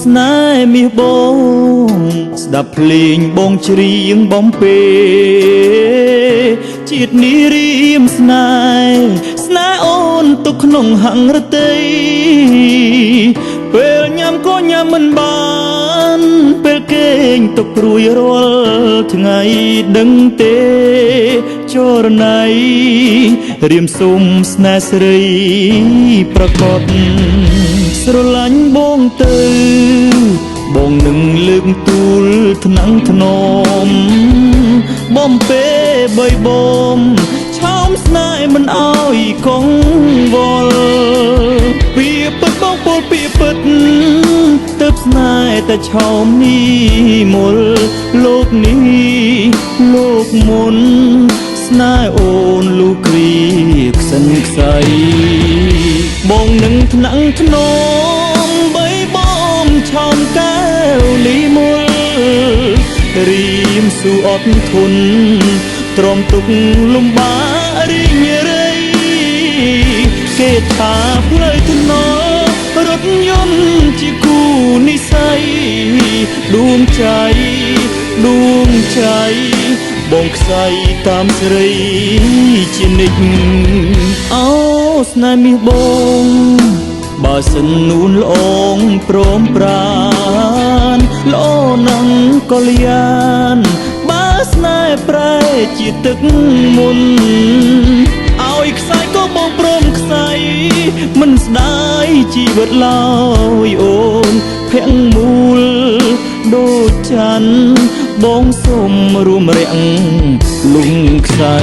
ស្នេហ៍មាសបងស្ដាប់ភ្លេងបងច្រៀងបំពេជាតិនេះរៀមស្នេហ៍អូនទុកក្នុងហង្រតីពេលញ៉ាំក៏ញ៉ាំមិនបានពេលគេងទុករួយរាល់ថ្ងៃដឹងទេចរណៃរៀមសុំស្នេហ៍ស្រីប្រកបស្រឡាញ់បងទៅបងនឹងលើកទូលថ្នាំងថ្នមបំពេបីបំឆោមស្នេហ៍មិនអោយកងវល់ពីពិតបងពោលពីពិតទើបស្នេហ៍តែឆោមនេះមូលលោកនេះលោកមុនស្នេហ៍អូនលូគ្រីខ្សិនខ្សៃបងនឹងថ្នាំងថ្នមបីបំឆោមកែវលីមូលរៀមស៊ូអត់ធន់ទ្រាំទុកលំបារីងរៃគេថាផ្លូវថ្នល់រថយន្តជាគូនិស័យដួងใจបងខ្សែតាមស្រីជានិច្ចអោស្នេហ៍មាសបងបើសិននួនល្អងព្រមប្រានល្អនឹងកល្យានបើស្នេហ៍ប្រែជាទឹកមុនឲ្យខ្សែក៏បងព្រមខ្សែមិនស្ដាយជីវិតឡើយអូនភាំងមូលដូចច័ន្ទបងសុំរួមរាំងលុងខ្សែ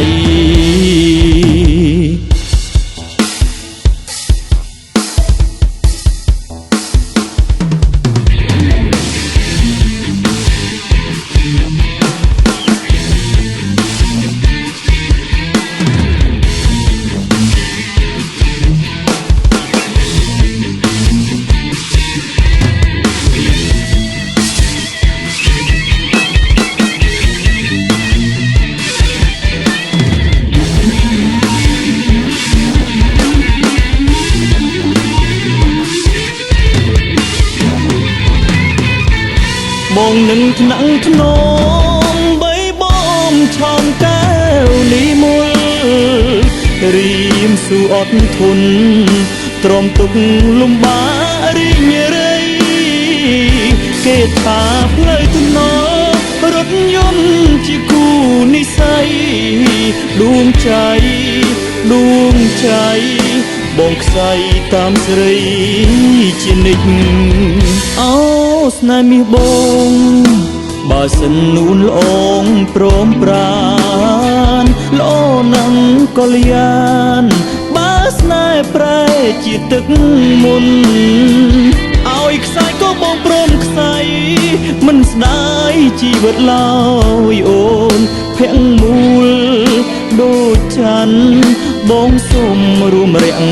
បងនឹងថ្នាំងថ្នមបីបំឆោមកែវនេះមូលរៀមស៊ូអត់ធន់ទ្រាំទុកលំបារីងរៃគេថាផ្លូវថ្នល់រថយន្តជាគូនិស័យដួងใจបងខ្សែតាមស្រីជានិច្ចអោស្នេហ៍មាសបងបើសិននួនល្អងព្រមប្រានល្អនឹងកល្យានបើស្នេហ៍ប្រែជាទឹកមុនឲ្យខ្សែក៏បងព្រមខ្សែមិនស្ដាយជីវិតឡើយអូនភាំងមូលដូចច័ន្ទបងសុំរួមរាំង